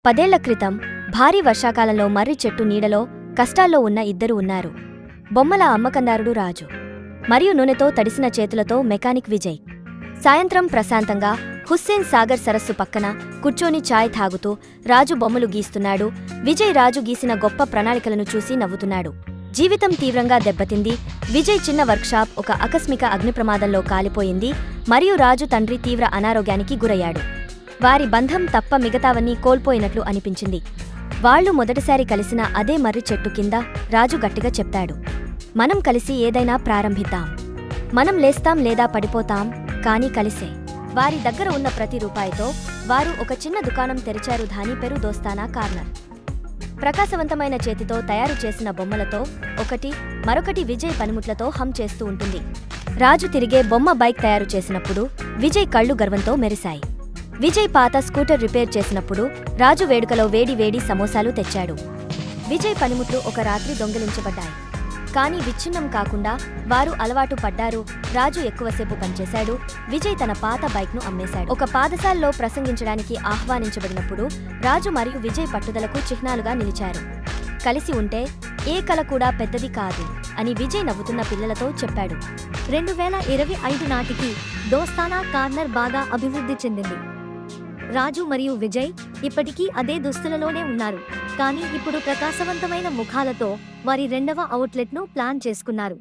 10 ఏళ్ల క్రితం భారీ వర్షాకాలంలో మర్రి చెట్టు నీడలో కష్టాల్లో ఉన్న ఇద్దరు ఉన్నారు. బొమ్మల అమ్మకందారుడు రాజు మరియు నూనెతో తడిసిన చేతులతో మెకానిక్ విజయ్. సాయంత్రం ప్రశాంతంగా హుస్సేన్ సాగర్ సరస్సు పక్కన కూర్చొని ఛాయ్ తాగుతూ రాజు బొమ్మలు గీస్తున్నాడు. విజయ్ రాజు గీసిన గొప్ప ప్రణాళికలను చూసి నవ్వుతున్నాడు. జీవితం తీవ్రంగా దెబ్బతింది. విజయ్ చిన్న వర్క్షాప్ ఒక ఆకస్మిక అగ్నిప్రమాదంలో కాలిపోయింది మరియు రాజు తండ్రి తీవ్ర అనారోగ్యానికి గురయ్యాడు. వారి బంధం తప్ప మిగతావన్నీ కోల్పోయినట్లు అనిపించింది. వాళ్లు మొదటిసారి కలిసిన అదే మర్రి చెట్టు కింద రాజు గట్టిగా చెప్పాడు, మనం కలిసి ఏదైనా ప్రారంభిద్దాం. మనం లేస్తాం లేదా పడిపోతాం, కానీ కలిసే. వారి దగ్గర ఉన్న ప్రతి రూపాయితో వారు ఒక చిన్న దుకాణం తెరిచారు. దాని పేరు దోస్తానా కార్నర్. ప్రకాశవంతమైన చేతితో తయారు చేసిన బొమ్మలతో ఒకటి మరొకటి విజయ్ పనిముట్లతో హం చేస్తూ ఉంటుంది. రాజు తిరిగే బొమ్మ బైక్ తయారు చేసినప్పుడు విజయ్ కళ్ళు గర్వంతో మెరిశాయి. విజయ్ పాత స్కూటర్ రిపేర్ చేసినప్పుడు రాజు వేడుకలో వేడి వేడి సమోసాలు తెచ్చాడు. విజయ్ పనిముట్లు ఒక రాత్రి దొంగిలించబడ్డాయి. కానీ విచ్ఛిన్నం కాకుండా వారు అలవాటు పడ్డారు. రాజు ఎక్కువసేపు పనిచేశాడు. విజయ్ తన పాత బైక్ను అమ్మేశాడు. ఒక పాఠశాలలో ప్రసంగించడానికి ఆహ్వానించబడినప్పుడు రాజు మరియు విజయ్ పట్టుదలకు చిహ్నాలుగా నిలిచారు. కలిసి ఉంటే ఏ కల కూడా పెద్దది కాదు అని విజయ్ నవ్వుతున్న పిల్లలతో చెప్పాడు. 2025 నాటికి దోస్తానా కార్నర్ బాగా అభివృద్ధి చెందింది. రాజు మరియు విజయ్ ఇప్పటికీ అదే దుస్తులలోనే ఉన్నారు, కానీ ఇప్పుడు ప్రకాశవంతమైన ముఖాలతో వారి రెండవ అవుట్లెట్ను ప్లాన్ చేసుకున్నారు.